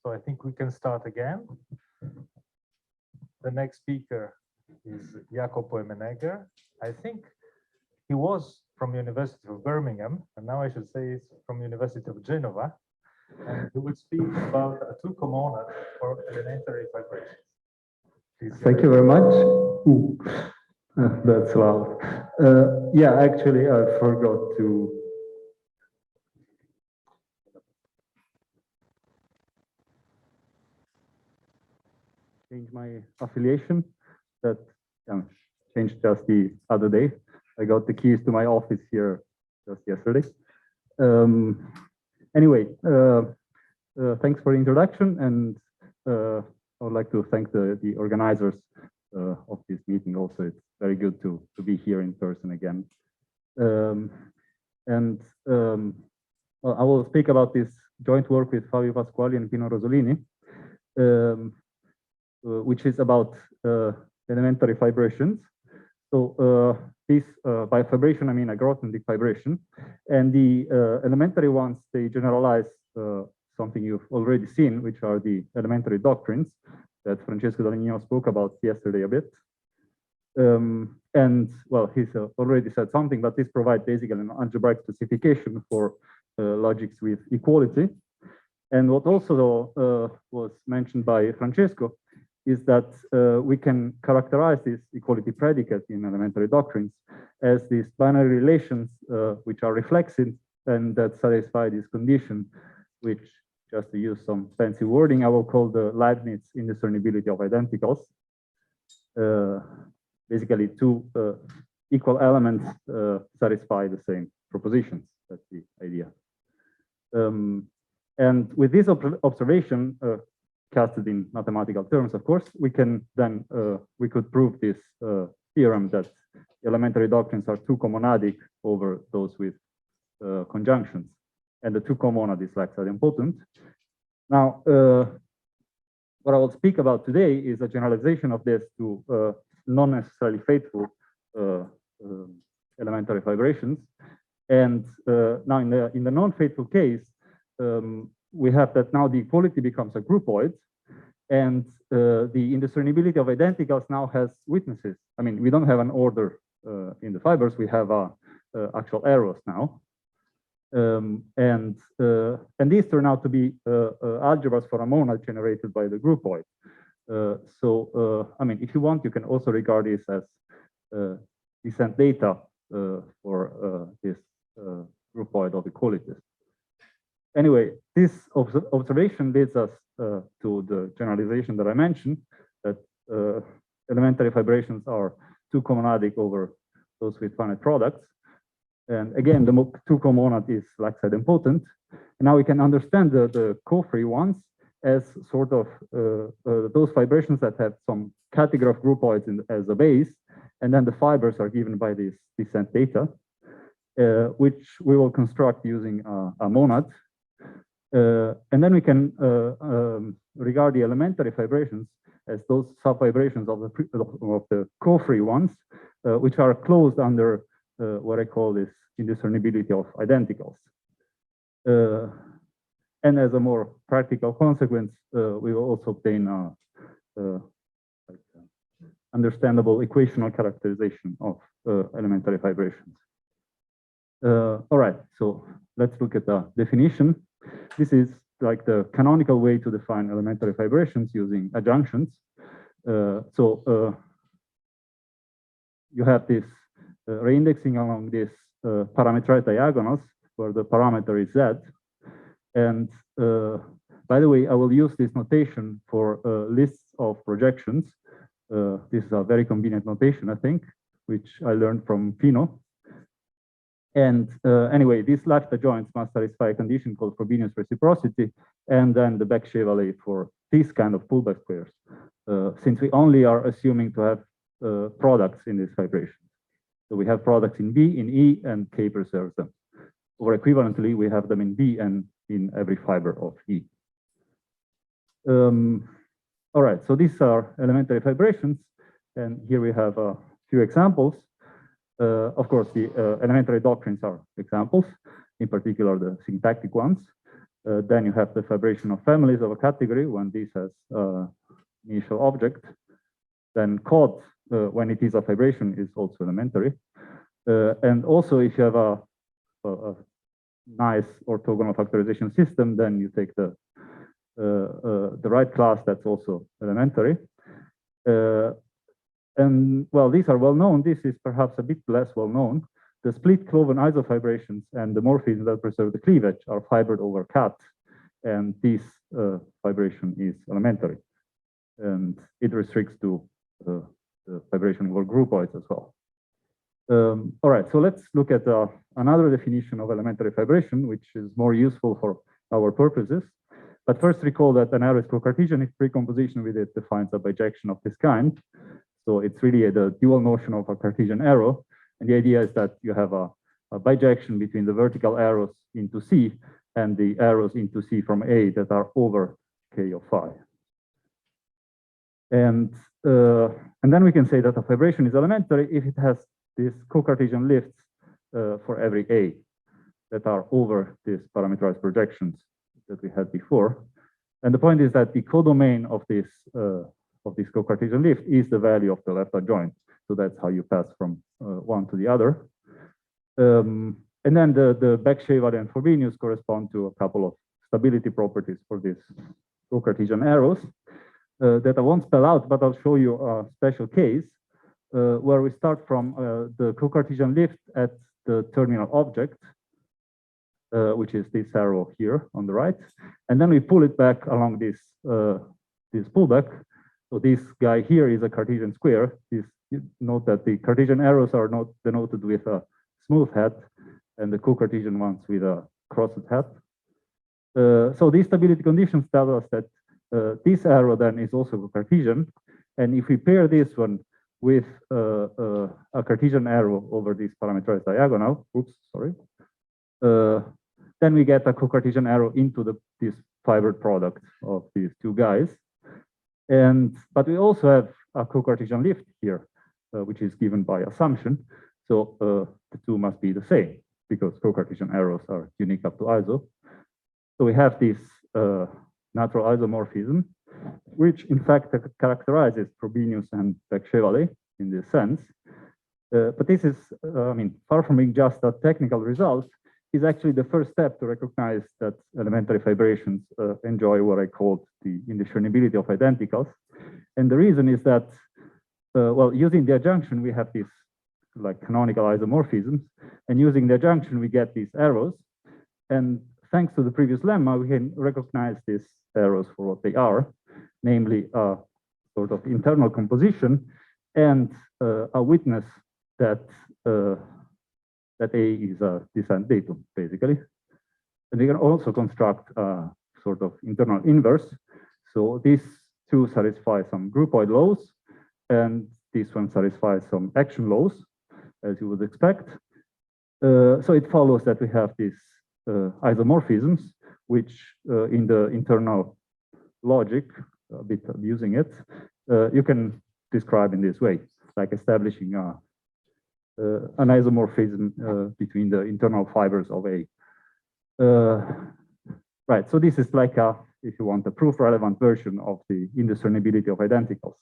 So I think we can start again. The next speaker is Jacopo Emmenegger. I think he was from University of Birmingham, and now I should say it's from University of Genova. And he will speak about a two monad for elementary fibrations. Thank you very much. Ooh, that's loud. Yeah, actually, I forgot to. Change my affiliation. That changed just the other day. I got the keys to my office here just yesterday. Anyway, thanks for the introduction, and I would like to thank the organizers of this meeting. Also, it's very good to be here in person again. Well, I will speak about this joint work with Fabio Pasquali and Pino Rosolini, which is about elementary fibrations. So this by fibration, I mean a Grothendieck fibration, and the elementary ones, they generalize something you've already seen, which are the elementary doctrines that Francesco Dalignino spoke about yesterday a bit. And well, he's already said something, but this provides basically an algebraic specification for logics with equality. And what also was mentioned by Francesco is that we can characterize this equality predicate in elementary doctrines as these binary relations which are reflexive and that satisfy this condition, which, just to use some fancy wording, I will call the Leibniz indiscernibility of identicals. Basically, two equal elements satisfy the same propositions. That's the idea. And with this observation, casted in mathematical terms, of course, we can then we could prove this theorem that elementary doctrines are two comonadic over those with conjunctions, and the two comonad is like idempotent. Now, what I will speak about today is a generalization of this to not necessarily faithful elementary fibrations. And now, in the non-faithful case, we have that now the equality becomes a groupoid, and the indiscernibility of identicals now has witnesses. I mean, we don't have an order in the fibers; we have actual arrows now, and these turn out to be algebras for a monad generated by the groupoid. I mean, if you want, you can also regard this as descent data for this groupoid of equalities. Anyway, this observation leads us to the generalization that I mentioned, that elementary fibrations are two comonadic over those with finite products. And again, the two comonad is like idempotent. And now we can understand the co-free ones as sort of those fibrations that have some category of groupoids as a base, and then the fibers are given by this descent data, which we will construct using a monad. And then we can regard the elementary fibrations as those subfibrations of the co-free ones, which are closed under what I call this indiscernibility of identicals. And as a more practical consequence, we will also obtain understandable equational characterization of elementary fibrations. All right, so let's look at the definition. This is like the canonical way to define elementary fibrations using adjunctions. You have this reindexing along this parametric diagonals where the parameter is z. And by the way, I will use this notation for lists of projections. This is a very convenient notation, I think, which I learned from Pino. And anyway, these left adjoints must satisfy a condition called Frobenius reciprocity, and then the Beck-Chevalet for these kind of pullback squares, since we only are assuming to have products in this fibration. So we have products in B, in E, and K preserves them. Or equivalently, we have them in B and in every fiber of E. All right, so these are elementary fibrations, and here we have a few examples. Of course, the elementary doctrines are examples, in particular the syntactic ones. Then you have the fibration of families of a category when this has initial object. Then code, when it is a fibration, is also elementary. And also, if you have a nice orthogonal factorization system, then you take the right class, that's also elementary. And well, these are well known. This is perhaps a bit less well known. The split cloven isofibrations and the morphisms that preserve the cleavage are fibered over cat, and this fibration is elementary, and it restricts to the fibration over groupoids as well. All right, so let's look at another definition of elementary fibration, which is more useful for our purposes. But first, recall that an arrow is co-Cartesian if precomposition with it defines a bijection of this kind. So it's really the dual notion of a Cartesian arrow. And the idea is that you have a bijection between the vertical arrows into C and the arrows into C from A that are over K of phi. And then we can say that a fibration is elementary if it has these co-Cartesian lifts for every A that are over these parameterized projections that we had before. And the point is that the codomain of this co-Cartesian lift is the value of the left adjoint. So that's how you pass from one to the other. And then the Beck-Shevali and Frobenius correspond to a couple of stability properties for these co-Cartesian arrows that I won't spell out, but I'll show you a special case where we start from the co-Cartesian lift at the terminal object, which is this arrow here on the right, and then we pull it back along this pullback. So this guy here is a Cartesian square. You note that the Cartesian arrows are not denoted with a smooth hat, and the co-Cartesian ones with a crossed hat. So these stability conditions tell us that this arrow then is also co-Cartesian, and if we pair this one with a Cartesian arrow over this parameterized diagonal, then we get a co-Cartesian arrow into this fibered product of these two guys. But we also have a co-Cartesian lift here, which is given by assumption. So the two must be the same because co-Cartesian arrows are unique up to iso. So we have this natural isomorphism, which in fact characterizes Frobenius and Beck-Shevali in this sense. But this is, far from being just a technical result, is actually the first step to recognize that elementary fibrations enjoy what I called the indiscernibility of identicals. And the reason is that, well, using the adjunction, we have these like canonical isomorphisms, and using the adjunction, we get these arrows. And thanks to the previous lemma, we can recognize these arrows for what they are, namely a sort of internal composition and a witness that that A is a descent datum, basically. And we can also construct a sort of internal inverse. So these two satisfy some groupoid laws, and this one satisfies some action laws, as you would expect. So it follows that we have these isomorphisms, which in the internal logic, a bit abusing it, you can describe in this way, like establishing an isomorphism between the internal fibers of A. Right, so this is like if you want, a proof-relevant version of the indiscernibility of identicals.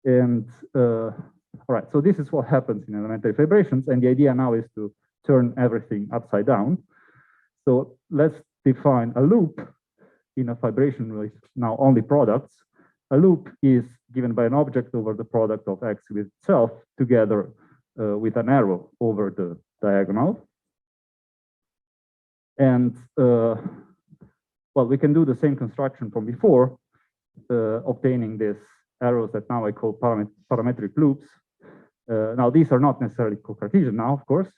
And all right, so this is what happens in elementary fibrations, and the idea now is to turn everything upside down. So let's define a loop in a fibration with now only products. A loop is given by an object over the product of X with itself together with an arrow over the diagonal. And well, we can do the same construction from before, obtaining these arrows that now I call parametric loops. Now, these are not necessarily co-Cartesian now, of course,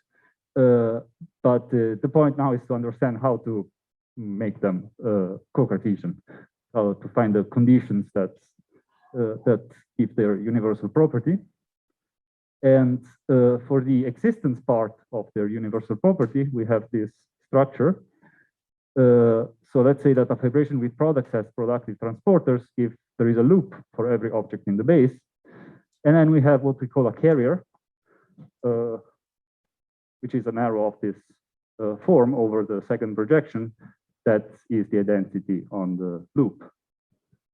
but the point now is to understand how to make them co-Cartesian, to find the conditions that give their universal property. And for the existence part of their universal property, we have this structure. So let's say that a fibration with products has productive transporters if there is a loop for every object in the base. And then we have what we call a carrier, which is an arrow of this form over the second projection that is the identity on the loop.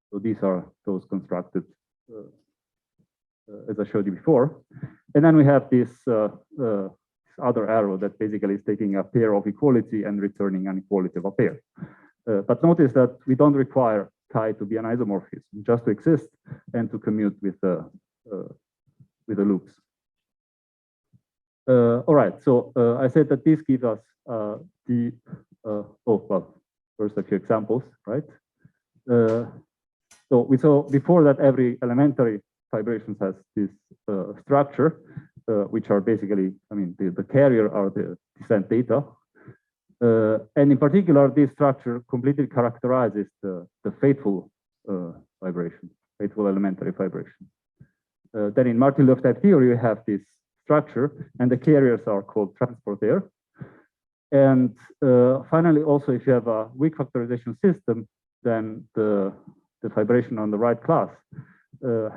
So these are those constructed as I showed you before. And then we have this other arrow that basically is taking a pair of equality and returning an equality of a pair. But notice that we don't require chi to be an isomorphism, just to exist and to commute with the loops. All right, so I said that this gives us first a few examples, right? So we saw before that every elementary fibrations has this structure, which are basically, I mean, the carrier are the descent data. And in particular, this structure completely characterizes the faithful vibration, faithful elementary vibration. Then in Martin-Löf type theory, we have this structure, and the carriers are called transporter. And finally, also, if you have a weak factorization system, then the vibration on the right class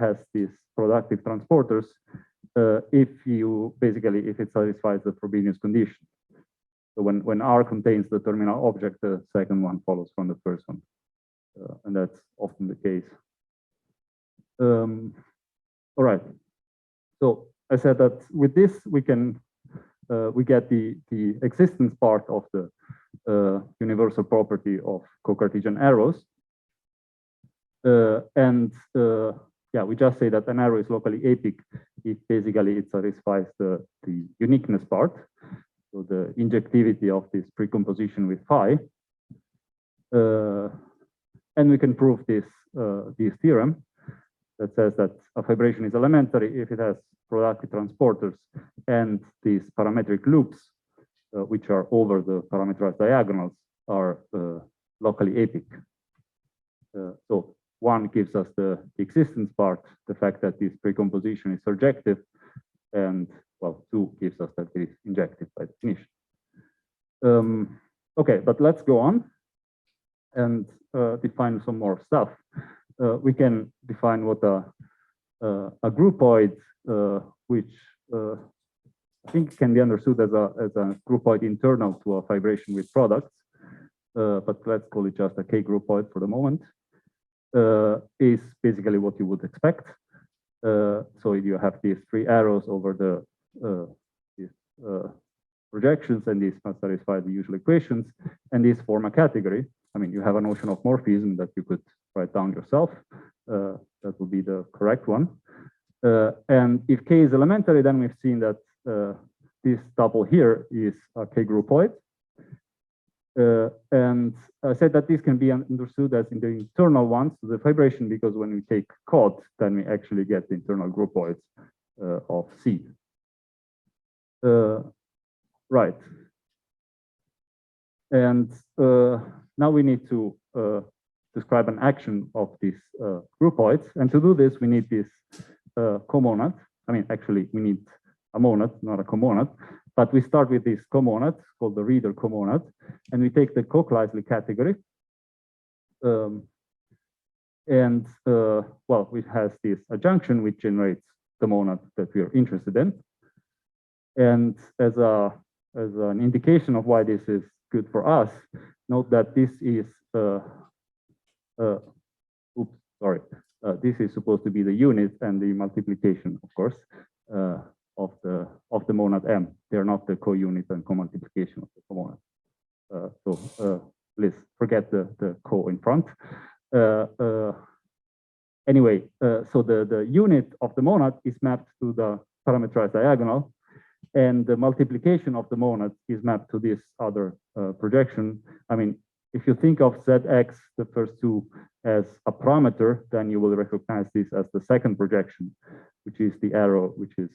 has these productive transporters if it satisfies the Frobenius condition. So when R contains the terminal object, the second one follows from the first one, and that's often the case. All right. So I said that with this we can we get the existence part of the universal property of co-Cartesian arrows, yeah, we just say that an arrow is locally apic if basically it satisfies the uniqueness part. So the injectivity of this precomposition with phi, and we can prove this theorem that says that a vibration is elementary if it has productive transporters and these parametric loops, which are over the parameterized diagonals, are locally apic. So one gives us the existence part, the fact that this precomposition is surjective, and well, two gives us that it is injective by definition. Okay, but let's go on and define some more stuff. We can define what a groupoid, which I think can be understood as a groupoid internal to a vibration with products, but let's call it just a K groupoid for the moment, is basically what you would expect. So you have these three arrows over these projections, and these must satisfy the usual equations, and these form a category. I mean, you have a notion of morphism that you could write down yourself. That would be the correct one. And if K is elementary, then we've seen that this tuple here is a K groupoid. And I said that this can be understood as in the internal ones to the vibration, because when we take COD, then we actually get the internal groupoids of C. Right. And now we need to describe an action of these groupoids. And to do this, we need this comonad. I mean, actually, we need a monad, not a comonad. But we start with this comonad called the reader comonad, and we take the Cook-Lisle category. Well, it has this adjunction which generates the monad that we are interested in. And as an indication of why this is good for us, note that this is this is supposed to be the unit and the multiplication, of course, of the monad M. They're not the co-unit and co-multiplication of the comonad. So please forget the co in front. Anyway, so the unit of the monad is mapped to the parameterized diagonal, and the multiplication of the monad is mapped to this other projection. I mean, if you think of Zx, the first two, as a parameter, then you will recognize this as the second projection, which is the arrow, which is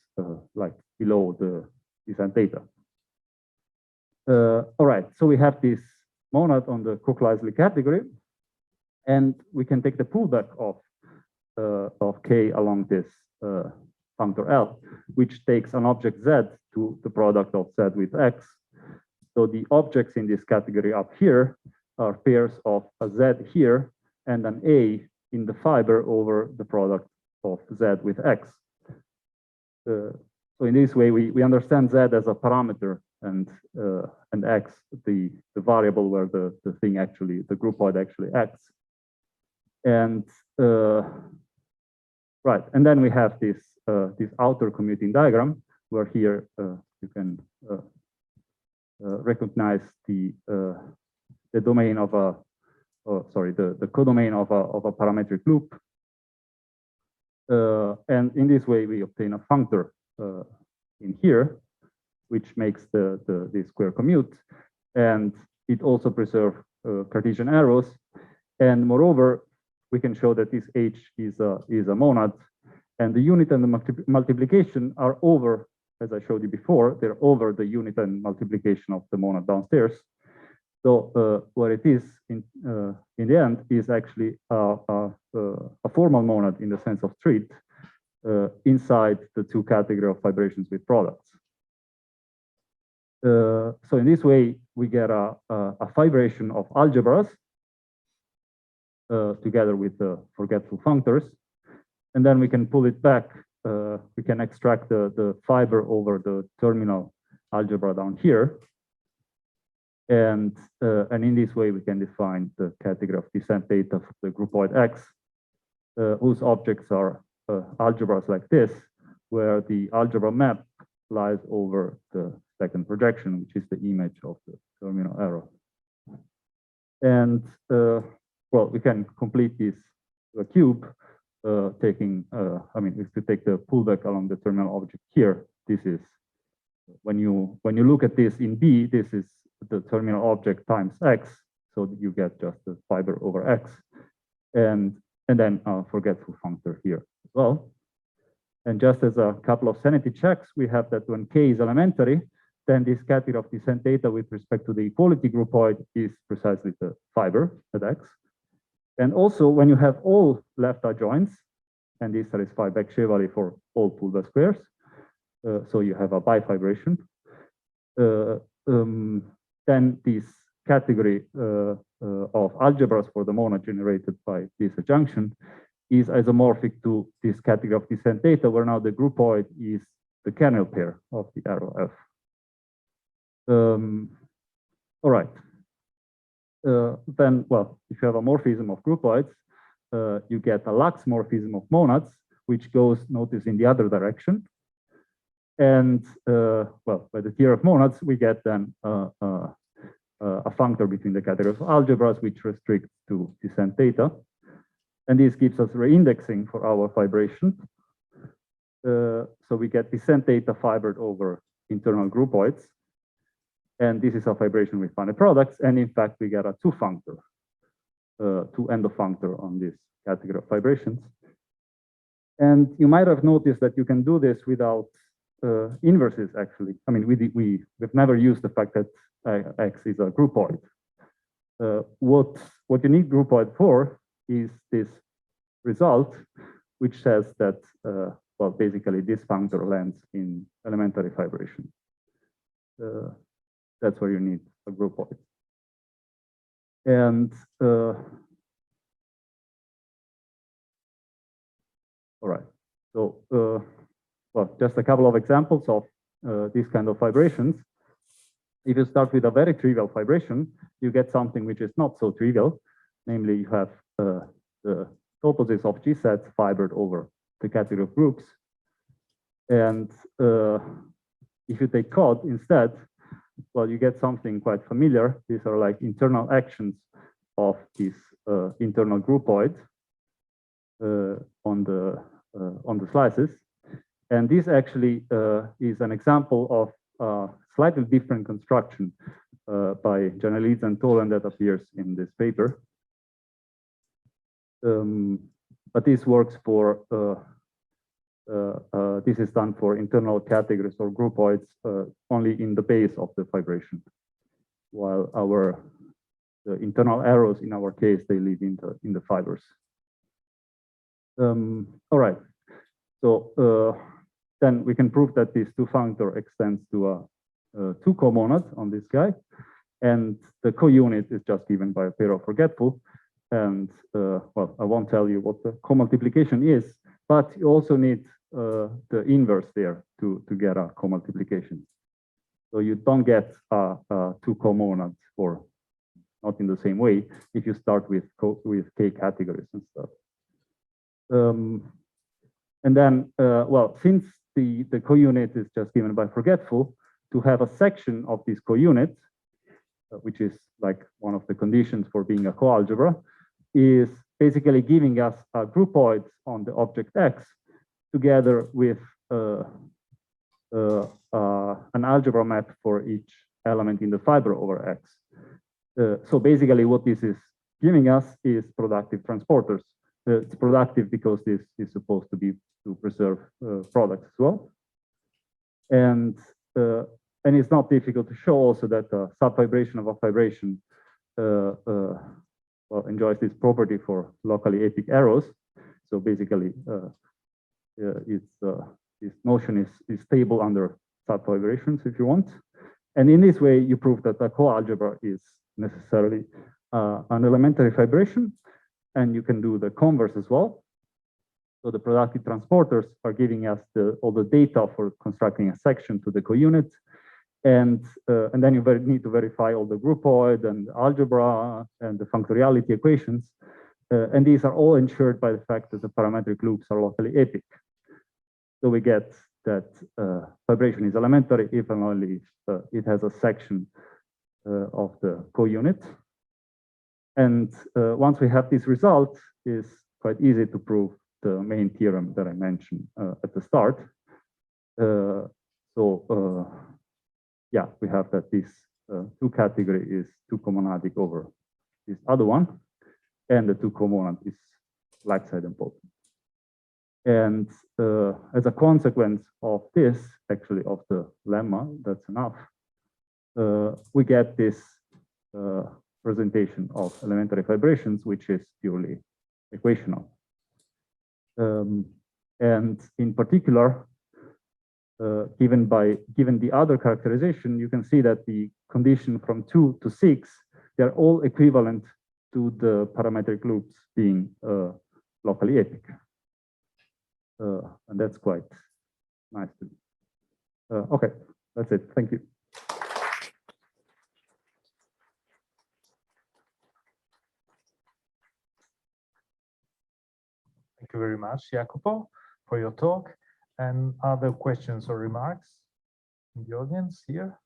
like below the descent data. All right, so we have this monad on the Cook-Lisle category, and we can take the pullback of K along this functor L, which takes an object Z to the product of Z with X. So the objects in this category up here are pairs of a Z here and an A in the fiber over the product of Z with X. So in this way, we understand Z as a parameter and X, the variable where the thing actually, the groupoid actually acts. And right, and then we have this outer commuting diagram where here you can recognize the domain of a, the codomain of a parametric loop. And in this way, we obtain a functor in here, which makes the square commute. And it also preserves Cartesian arrows. And moreover, we can show that this H is a monad. And the unit and the multiplication are over, as I showed you before, they're over the unit and multiplication of the monad downstairs. So what it is in the end is actually a formal monad in the sense of street inside the two category of fibrations with products. So in this way, we get a fibration of algebras together with the forgetful functors, and then we can pull it back. We can extract the fiber over the terminal algebra down here. And in this way, we can define the category of descent data for the groupoid X, whose objects are algebras like this, where the algebra map lies over the second projection, which is the image of the terminal arrow. And well, we can complete this cube taking, I mean, if you take the pullback along the terminal object here, this is when you look at this in B, this is the terminal object times X, so that you get just the fiber over X, and then forgetful functor here as well. And just as a couple of sanity checks, we have that when K is elementary, then this category of descent data with respect to the equality groupoid is precisely the fiber at X. And also when you have all left adjoints, and these satisfy Beck-Shevali for all pullback squares, so you have a bifibration, then this category of algebras for the monad generated by this adjunction is isomorphic to this category of descent data, where now the groupoid is the kernel pair of the arrow F. All right. Then, well, if you have a morphism of groupoids, you get a lax morphism of monads, which goes, notice, in the other direction. And well, by the theory of monads, we get then a functor between the categories of algebras, which restricts to descent data. And this gives us reindexing for our fibration. So we get descent data fibered over internal groupoids. And this is a fibration with finite products. And in fact, we get a two endofunctor on this category of fibrations. And you might have noticed that you can do this without inverses, actually. I mean, we've never used the fact that X is a groupoid. What you need groupoid for is this result, which says that, well, basically this functor lands in elementary fibration. That's where you need a groupoid. And all right, so well, just a couple of examples of these kind of fibrations. If you start with a very trivial fibration, you get something which is not so trivial. Namely, you have the toposes of G sets fibered over the category of groups. And if you take COD instead, well, you get something quite familiar. These are like internal actions of this internal groupoid on the slices. And this actually is an example of slightly different construction by Janelides and Tolan that appears in this paper. But this works for, this is done for internal categories or groupoids only in the base of the fibration, while the internal arrows in our case, they live in the fibers. All right, so then we can prove that this two functor extends to a two comonad on this guy, and the co-unit is just given by a pair of forgetful. And well, I won't tell you what the co-multiplication is, but you also need the inverse there to get a co-multiplication. So you don't get two comonads, or not in the same way if you start with K categories and stuff. And then, well, since the co-unit is just given by forgetful, to have a section of this co-unit, which is like one of the conditions for being a coalgebra, is basically giving us a groupoid on the object X together with an algebra map for each element in the fiber over X. So basically what this is giving us is productive transporters. It's productive because this is supposed to be to preserve products as well. And it's not difficult to show also that a subvibration of a vibration well, enjoys this property for locally epic arrows. So basically, this notion is stable under subvibrations, if you want. And in this way, you prove that a coalgebra is necessarily an elementary vibration, and you can do the converse as well. So the productive transporters are giving us all the data for constructing a section to the co-unit. And then you need to verify all the groupoid and algebra and the functoriality equations. And these are all ensured by the fact that the parametric loops are locally epic. So we get that vibration is elementary if and only if it has a section of the co-unit. And once we have this result, it's quite easy to prove the main theorem that I mentioned at the start. Yeah, we have that this two category is two comonadic over this other one, and the two comonad is like side and potent. And as a consequence of this, actually of the lemma, that's enough, we get this presentation of elementary vibrations, which is purely equational. And in particular, given the other characterization, you can see that the condition from 2 to 6, they're all equivalent to the parametric loops being locally epic. And that's quite nice to do. Okay, that's it. Thank you. Thank you very much, Jacopo, for your talk. And other questions or remarks in the audience here?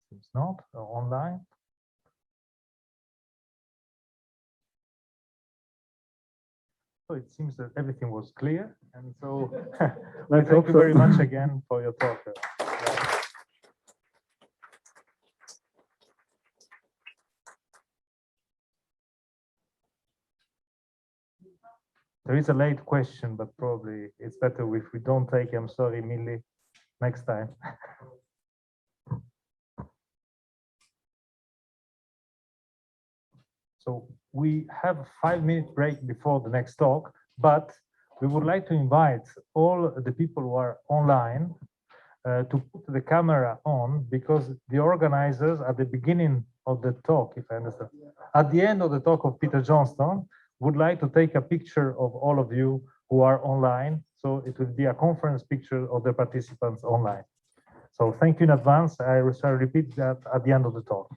Seems not, online. So it seems that everything was clear. And so thank you very much again for your talk. There is a late question, but probably it's better if we don't take it. I'm sorry, Millie, next time. So we have a 5-minute break before the next talk, but we would like to invite all the people who are online to put the camera on, because the organizers at the beginning of the talk, if I understand, at the end of the talk of Peter Johnston, would like to take a picture of all of you who are online. So it will be a conference picture of the participants online. So thank you in advance. I shall repeat that at the end of the talk.